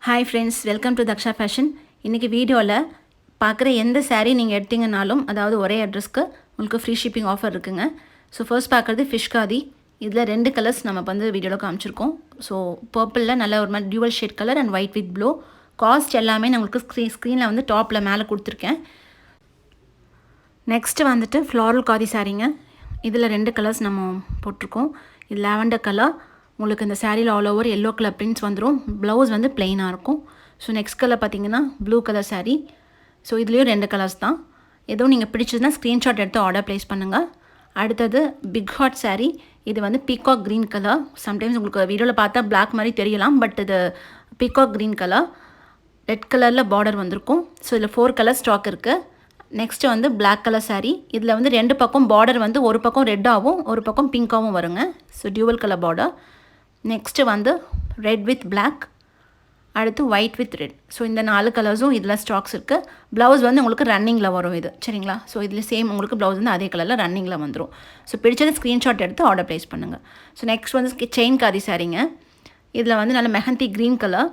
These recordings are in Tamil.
Hi friends, welcome to Daksha fashion. இன்றைக்கி வீடியோவில் பார்க்குற எந்த சாரீ நீங்கள் எடுத்தீங்கனாலும் அதாவது ஒரே அட்ரஸ்க்கு உங்களுக்கு ஃப்ரீ ஷிப்பிங் ஆஃபர் இருக்குங்க. ஸோ ஃபர்ஸ்ட் பார்க்குறது ஃபிஷ் காதி. இதில் 2 கலர்ஸ் நம்ம வந்து வீடியோவில் காமிச்சிருக்கோம். ஸோ பர்பிளில் நல்ல ஒரு மாதிரி dual shade colour and white with blue. Cost எல்லாமே நான் உங்களுக்கு ஸ்க்ரீனில் வந்து டாப்பில் மேலே கொடுத்துருக்கேன். நெக்ஸ்ட்டு வந்துட்டு ஃப்ளாரல் காதி சாரீங்க. இதில் 2 கலர்ஸ் நம்ம போட்டிருக்கோம். இது லாவெண்டர் கலர். உங்களுக்கு இந்த சாரியில் all over yellow colour prints வந்துடும். ப்ளவுஸ் வந்து பிளெயினாக இருக்கும். ஸோ நெக்ஸ்ட் கலர் பார்த்தீங்கன்னா ப்ளூ கலர் சாரீ. ஸோ இதுலேயும் 2 கலர்ஸ் தான். ஏதோ நீங்கள் பிடிச்சதுன்னா ஸ்க்ரீன்ஷாட் எடுத்து ஆர்டர் ப்ளேஸ் பண்ணுங்கள். அடுத்தது பிக் ஹாட் சாரீ. இது வந்து பீகாக் க்ரீன் கலர். சம்டைம்ஸ் உங்களுக்கு வீடியோவில் பார்த்தா பிளாக் மாதிரி தெரியலாம், பட் இது பீகாக் க்ரீன் கலர். ரெட் கலரில் பார்டர் வந்திருக்கும். ஸோ இதில் 4 கலர் ஸ்டாக் இருக்குது. நெக்ஸ்ட்டு வந்து பிளாக் கலர் சாரீ. இதில் வந்து 2 பக்கம் பார்டர் வந்து ஒரு பக்கம் ரெட்டாகவும் ஒரு பக்கம் பிங்காகவும் வருங்க. So dual colour border. Next வந்து ரெட் வித் பிளாக், அடுத்து ஒயிட் வித் ரெட். ஸோ இந்த 4 கலர்ஸும் இதில் ஸ்டாக்ஸ் இருக்குது. ப்ளவுஸ் வந்து உங்களுக்கு ரன்னிங்கில் வரும் இது, சரிங்களா? ஸோ இதில் சேம் உங்களுக்கு ப்ளவுஸ் வந்து அதே கலரில் ரன்னிங்கில் வந்துடும். ஸோ பிடிச்சது ஸ்க்ரீன்ஷாட் எடுத்து ஆர்டர் ப்ளேஸ் பண்ணுங்கள். ஸோ நெக்ஸ்ட் வந்து செயின் காதி சாரீங்க. இதில் வந்து நல்ல மெஹந்தி க்ரீன் கலர்.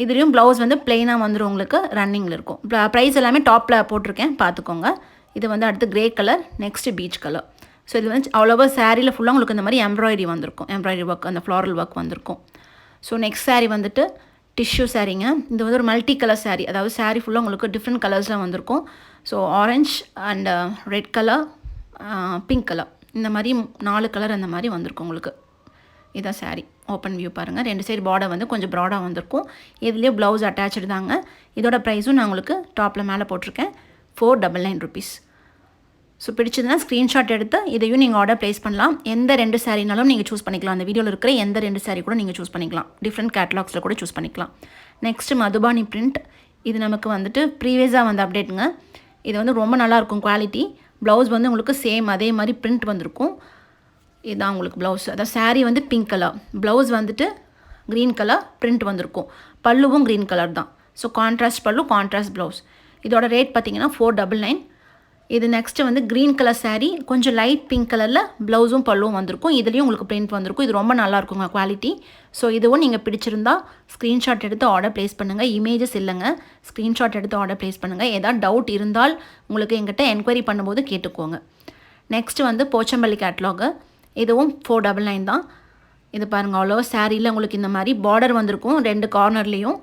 இதுலேயும் ப்ளவுஸ் வந்து பிளெயினாக வந்துடும், உங்களுக்கு ரன்னிங்கில் இருக்கும். ப்ரைஸ் எல்லாமே டாப்பில் போட்டிருக்கேன், பார்த்துக்கோங்க. இது வந்து அடுத்து grey colour, next peach colour. So இது வந்து அவ்வளோவா சாரியில் ஃபுல்லாக உங்களுக்கு இந்த மாதிரி எம்ப்ராய்டரி வந்திருக்கும். எம்ப்ராய்டரி ஒர்க், அந்த ஃப்ளாரல் ஒர்க் வந்திருக்கும். ஸோ நெக்ஸ்ட் சாரீ வந்துட்டு டிஷ்யூ சாரீங்க. இது வந்து ஒரு மல்டி கலர் சாரீ. அதாவது சாரீ ஃபுல்லாக உங்களுக்கு டிஃப்ரெண்ட் கலர்ஸில் வந்திருக்கும். So orange and red colour, pink colour, இந்த மாதிரி 4 கலர் அந்த மாதிரி வந்திருக்கும் உங்களுக்கு. இதான் சாரீ. ஓப்பன் வியூ பாருங்கள். 2 சைடு பார்டர் வந்து கொஞ்சம் ப்ராடாக வந்திருக்கும். இதுலேயே ப்ளவுஸ் அட்டாச்சு தாங்க. இதோட ப்ரைஸும் நான் உங்களுக்கு டாப்பில் மேலே போட்டிருக்கேன். 499 rupees. ஸோ பிடிச்சதுன்னா ஸ்க்ரீன்ஷாட் எடுத்து இதையும் நீங்கள் ஆர்டர் ப்ளேஸ் பண்ணலாம். எந்த 2 சாரீனாலும் நீங்கள் சூஸ் பண்ணிக்கலாம். அந்த வீடியோவில் இருக்கிற எந்த 2 சாரீ கூட நீங்கள் சூஸ் பண்ணிக்கலாம். டிஃப்ரெண்ட் கேட்லாக்ஸில் கூட சூஸ் பண்ணிக்கலாம். Next Madhubani print. இது நமக்கு வந்துட்டு ப்ரீவியஸாக வந்து அப்டேட்டுங்க. இது வந்து ரொம்ப நல்லாயிருக்கும் குவாலிட்டி. ப்ளவுஸ் வந்து உங்களுக்கு சேம் அதே மாதிரி பிரிண்ட் வந்திருக்கும். இதுதான் உங்களுக்கு ப்ளவுஸ். அதாவது சாரீ வந்து பிங்க் கலர், ப்ளவுஸ் வந்துட்டு க்ரீன் கலர், பிரிண்ட் வந்திருக்கும். பல்லுவும் க்ரீன் கலர் தான். ஸோ கான்ட்ராஸ்ட் பல்லு, கான்ட்ராஸ்ட் ப்ளவுஸ். இதோட ரேட் பார்த்தீங்கன்னா 499. இது நெக்ஸ்ட்டு வந்து க்ரீன் கலர் சாரீ, கொஞ்சம் லைட் பிங்க் கலரில் ப்ளவுஸும் பல்லுவும் வந்திருக்கும். இதுலேயும் உங்களுக்கு பிரிண்ட் வந்திருக்கும். இது ரொம்ப நல்லாயிருக்குங்க குவாலிட்டி. ஸோ இதுவும் நீங்கள் பிடிச்சிருந்தா ஸ்க்ரீன்ஷாட் எடுத்து ஆர்டர் ப்ளேஸ் பண்ணுங்கள். இமேஜஸ் இல்லைங்க, ஸ்க்ரீன்ஷாட் எடுத்து ஆர்டர் ப்ளேஸ் பண்ணுங்கள். ஏதாவது டவுட் இருந்தால் உங்களுக்கு எங்கிட்ட என்கொயரி பண்ணும்போது கேட்டுக்கோங்க. நெக்ஸ்ட்டு வந்து போச்சம்பள்ளி கேட்லாகு. இதுவும் 499 தான். இது பாருங்கள், ஆல் ஓவர் சாரியில் உங்களுக்கு இந்த மாதிரி பார்டர் வந்திருக்கும் 2 கார்னர்லேயும்.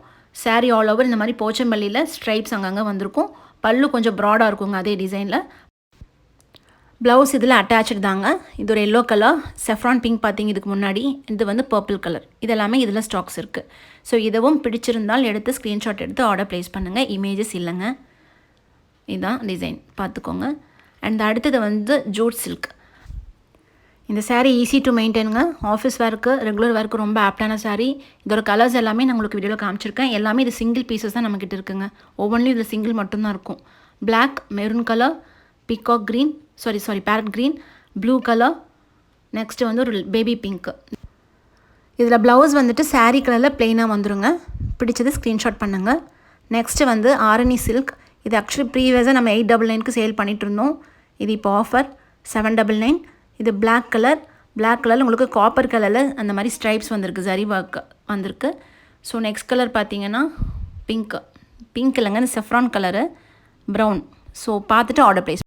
சாரீ ஆல் ஓவர் இந்த மாதிரி போச்சம்பள்ளியில் ஸ்ட்ரைப்ஸ் அங்கங்கே வந்திருக்கும். பல்லு கொஞ்சம் ப்ராடாக இருக்குங்க அதே டிசைனில். ப்ளவுஸ் இதில் அட்டாச்சு தாங்க. இது ஒரு எல்லோ கலர், செஃப்ரான் பிங்க் பார்த்தீங்க இதுக்கு முன்னாடி. இது வந்து பர்பிள் கலர். இதெல்லாமே இதில் ஸ்டாக்ஸ் இருக்குது. ஸோ இதுவும் பிடிச்சிருந்தால் எடுத்து ஸ்க்ரீன்ஷாட் எடுத்து ஆர்டர் ப்ளேஸ் பண்ணுங்கள். இமேஜஸ் இல்லைங்க. இதுதான் டிசைன், பார்த்துக்கோங்க. அண்ட் அடுத்தது வந்து ஜூட் சில்க். இந்த சாரீ ஈஸி டு மெயின்டைனுங்க. ஆஃபீஸ் வேர்க்கு, ரெகுலர் வேர்க்கு ரொம்ப ஆப்டான சாரீ. இதோட கலர்ஸ் எல்லாமே நான் உங்களுக்கு வீடியோவில் காமிச்சிருக்கேன். எல்லாமே இது சிங்கிள் பீசஸ் தான் நம்மக்கிட்ட இருக்குங்க. ஒவ்வொன்றிலும் இதில் சிங்கிள் மட்டும்தான் இருக்கும். Black, maroon colour, peacock green, sorry parrot green, blue colour, next வந்து ஒரு பேபி பிங்க்கு. இதில் ப்ளவுஸ் வந்துட்டு சாரீ கலரில் ப்ளெயினாக வந்துடுங்க. பிடிச்சது ஸ்க்ரீன்ஷாட் பண்ணுங்கள். நெக்ஸ்ட்டு வந்து ஆரணி சில்க். இது ஆக்சுவலி ப்ரீவியஸாக நம்ம 899க்கு சேல் பண்ணிகிட்டு இருந்தோம். இது இப்போ ஆஃபர் 799. இது பிளாக் கலர். பிளாக் கலரில் உங்களுக்கு காப்பர் கலரில் அந்த மாதிரி ஸ்ட்ரைப்ஸ் வந்திருக்கு, ஜரி ஒர்க் வந்திருக்கு. ஸோ நெக்ஸ்ட் கலர் பார்த்தீங்கன்னா பிங்க் இல்லைங்க, இந்த செஃப்ரான் கலரு, ப்ரௌன். ஸோ பார்த்துட்டு ஆர்டர் ப்ளேஸ்